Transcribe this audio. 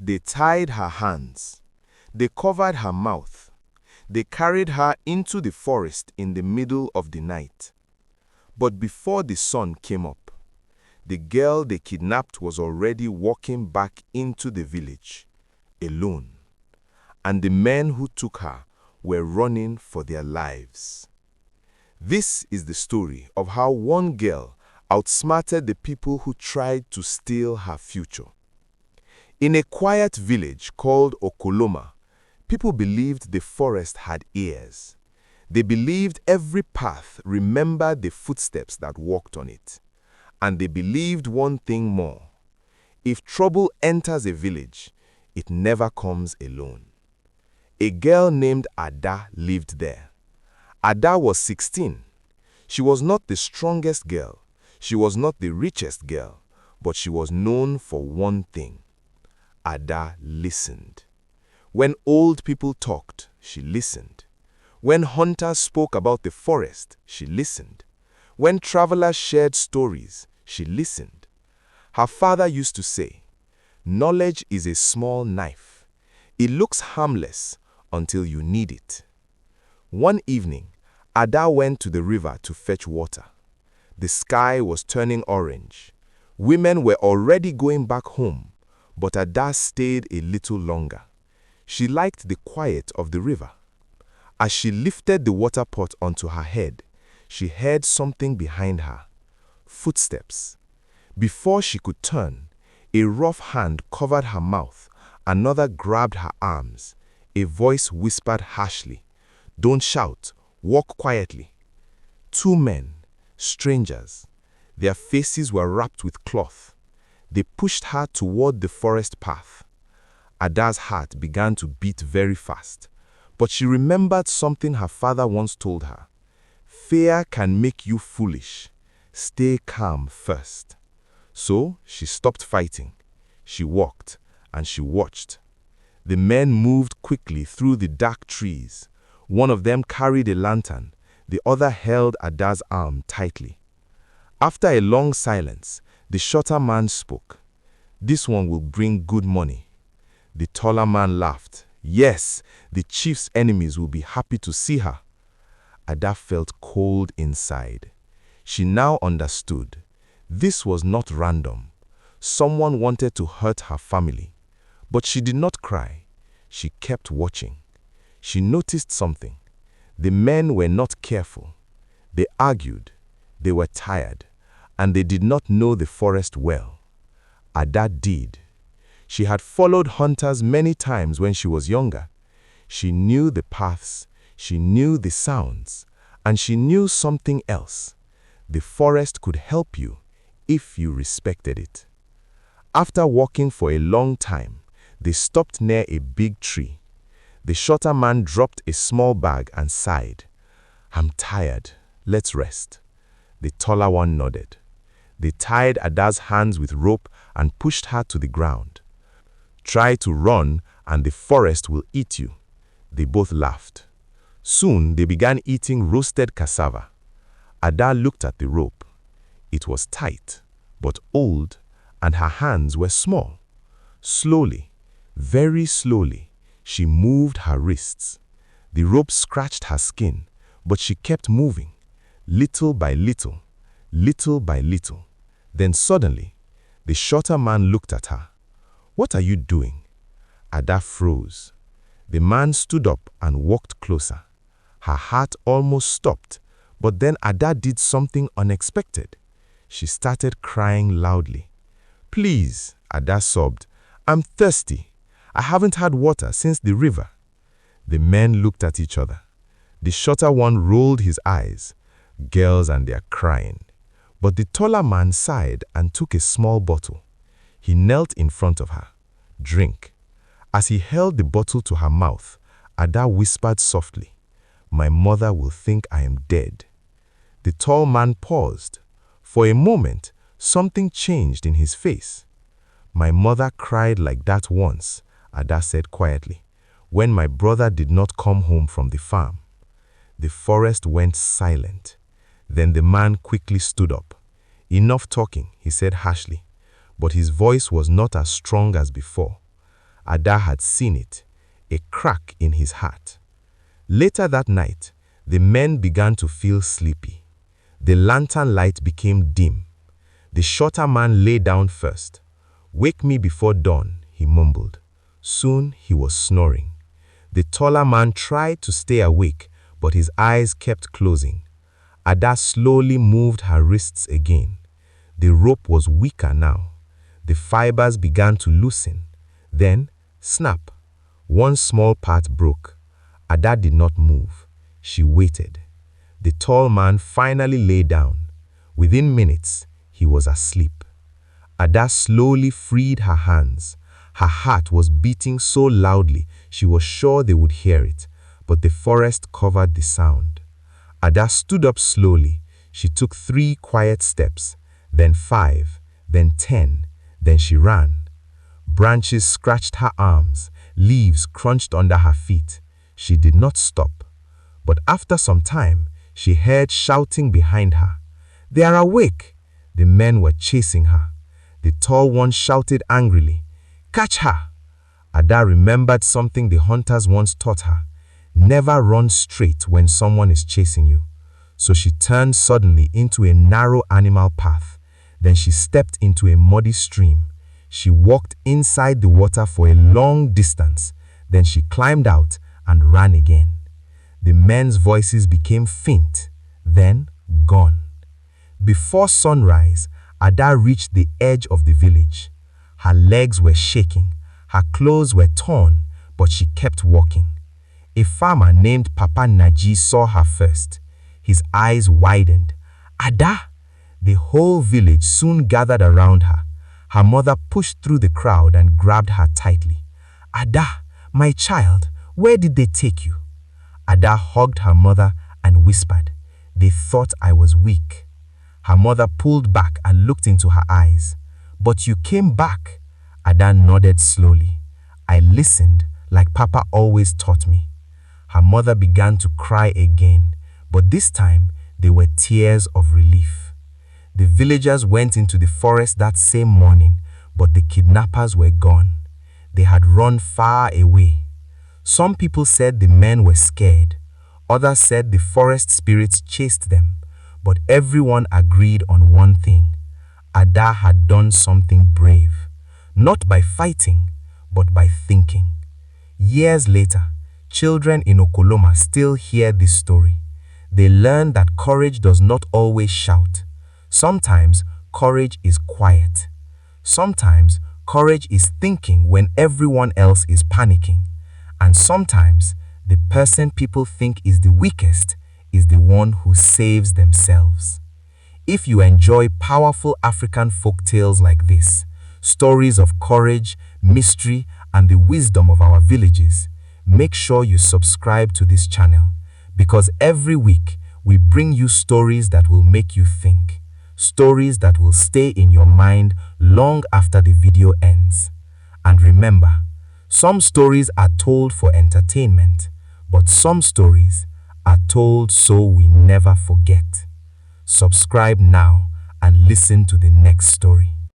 They tied her hands. They covered her mouth. They carried her into the forest in the middle of the night. But before the sun came up, the girl they kidnapped was already walking back into the village, alone. And the men who took her were running for their lives. This is the story of how one girl outsmarted the people who tried to steal her future. In a quiet village called Okoloma, people believed the forest had ears. They believed every path remembered the footsteps that walked on it. And they believed one thing more. If trouble enters a village, it never comes alone. A girl named Ada lived there. Ada was 16. She was not the strongest girl. She was not the richest girl. But she was known for one thing. Ada listened. When old people talked, she listened. When hunters spoke about the forest, she listened. When travelers shared stories, she listened. Her father used to say, "Knowledge is a small knife. It looks harmless until you need it." One evening, Ada went to the river to fetch water. The sky was turning orange. Women were already going back home, but Ada stayed a little longer. She liked the quiet of the river. As she lifted the water pot onto her head, she heard something behind her. Footsteps. Before she could turn, a rough hand covered her mouth. Another grabbed her arms. A voice whispered harshly, "Don't shout, walk quietly." Two men, strangers. Their faces were wrapped with cloth. They pushed her toward the forest path. Ada's heart began to beat very fast, but she remembered something her father once told her. Fear can make you foolish. Stay calm first. So she stopped fighting. She walked and she watched. The men moved quickly through the dark trees. One of them carried a lantern. The other held Ada's arm tightly. After a long silence, the shorter man spoke. "This one will bring good money." The taller man laughed. "Yes, the chief's enemies will be happy to see her." Ada felt cold inside. She now understood. This was not random. Someone wanted to hurt her family. But she did not cry. She kept watching. She noticed something. The men were not careful. They argued. They were tired. And they did not know the forest well. Ada did. She had followed hunters many times when she was younger. She knew the paths. She knew the sounds. And she knew something else. The forest could help you if you respected it. After walking for a long time, they stopped near a big tree. The shorter man dropped a small bag and sighed. "I'm tired. Let's rest." The taller one nodded. They tied Ada's hands with rope and pushed her to the ground. "Try to run and the forest will eat you." They both laughed. Soon they began eating roasted cassava. Ada looked at the rope. It was tight, but old, and her hands were small. Slowly, very slowly, she moved her wrists. The rope scratched her skin, but she kept moving, little by little, little by little. Then suddenly, the shorter man looked at her. "What are you doing?" Ada froze. The man stood up and walked closer. Her heart almost stopped, but then Ada did something unexpected. She started crying loudly. "Please," Ada sobbed, "I'm thirsty. I haven't had water since the river." The men looked at each other. The shorter one rolled his eyes. Girls and their crying. But the taller man sighed and took a small bottle. He knelt in front of her. "Drink." As he held the bottle to her mouth, Ada whispered softly, "My mother will think I am dead." The tall man paused. For a moment, something changed in his face. "My mother cried like that once," Ada said quietly, "when my brother did not come home from the farm." The forest went silent. Then the man quickly stood up. "Enough talking," he said harshly, but his voice was not as strong as before. Ada had seen it, a crack in his heart. Later that night, the men began to feel sleepy. The lantern light became dim. The shorter man lay down first. "Wake me before dawn," he mumbled. Soon he was snoring. The taller man tried to stay awake, but his eyes kept closing. Ada slowly moved her wrists again. The rope was weaker now. The fibers began to loosen. Then, snap, one small part broke. Ada did not move. She waited. The tall man finally lay down. Within minutes, he was asleep. Ada slowly freed her hands. Her heart was beating so loudly she was sure they would hear it, but the forest covered the sound. Ada stood up slowly. She took 3 quiet steps, then 5, then 10, then she ran. Branches scratched her arms, leaves crunched under her feet. She did not stop. But after some time, she heard shouting behind her. "They are awake!" The men were chasing her. The tall one shouted angrily, "Catch her!" Ada remembered something the hunters once taught her. Never run straight when someone is chasing you. So she turned suddenly into a narrow animal path. Then she stepped into a muddy stream. She walked inside the water for a long distance. Then she climbed out and ran again. The men's voices became faint, then gone. Before sunrise, Ada reached the edge of the village. Her legs were shaking, her clothes were torn, but she kept walking. A farmer named Papa Naji saw her first. His eyes widened. "Ada!" The whole village soon gathered around her. Her mother pushed through the crowd and grabbed her tightly. "Ada, my child, where did they take you?" Ada hugged her mother and whispered, "They thought I was weak." Her mother pulled back and looked into her eyes. "But you came back." Ada nodded slowly. "I listened like Papa always taught me." Her mother began to cry again, but this time they were tears of relief. The villagers went into the forest that same morning, but the kidnappers were gone. They had run far away. Some people said the men were scared. Others said the forest spirits chased them. But everyone agreed on one thing. Ada had done something brave. Not by fighting, but by thinking. Years later, children in Okoloma still hear this story. They learn that courage does not always shout. Sometimes courage is quiet. Sometimes courage is thinking when everyone else is panicking. And sometimes the person people think is the weakest is the one who saves themselves. If you enjoy powerful African folk tales like this, stories of courage, mystery, and the wisdom of our villages, make sure you subscribe to this channel, because every week we bring you stories that will make you think, stories that will stay in your mind long after the video ends. And remember, some stories are told for entertainment, but some stories are told so we never forget. Subscribe now and listen to the next story.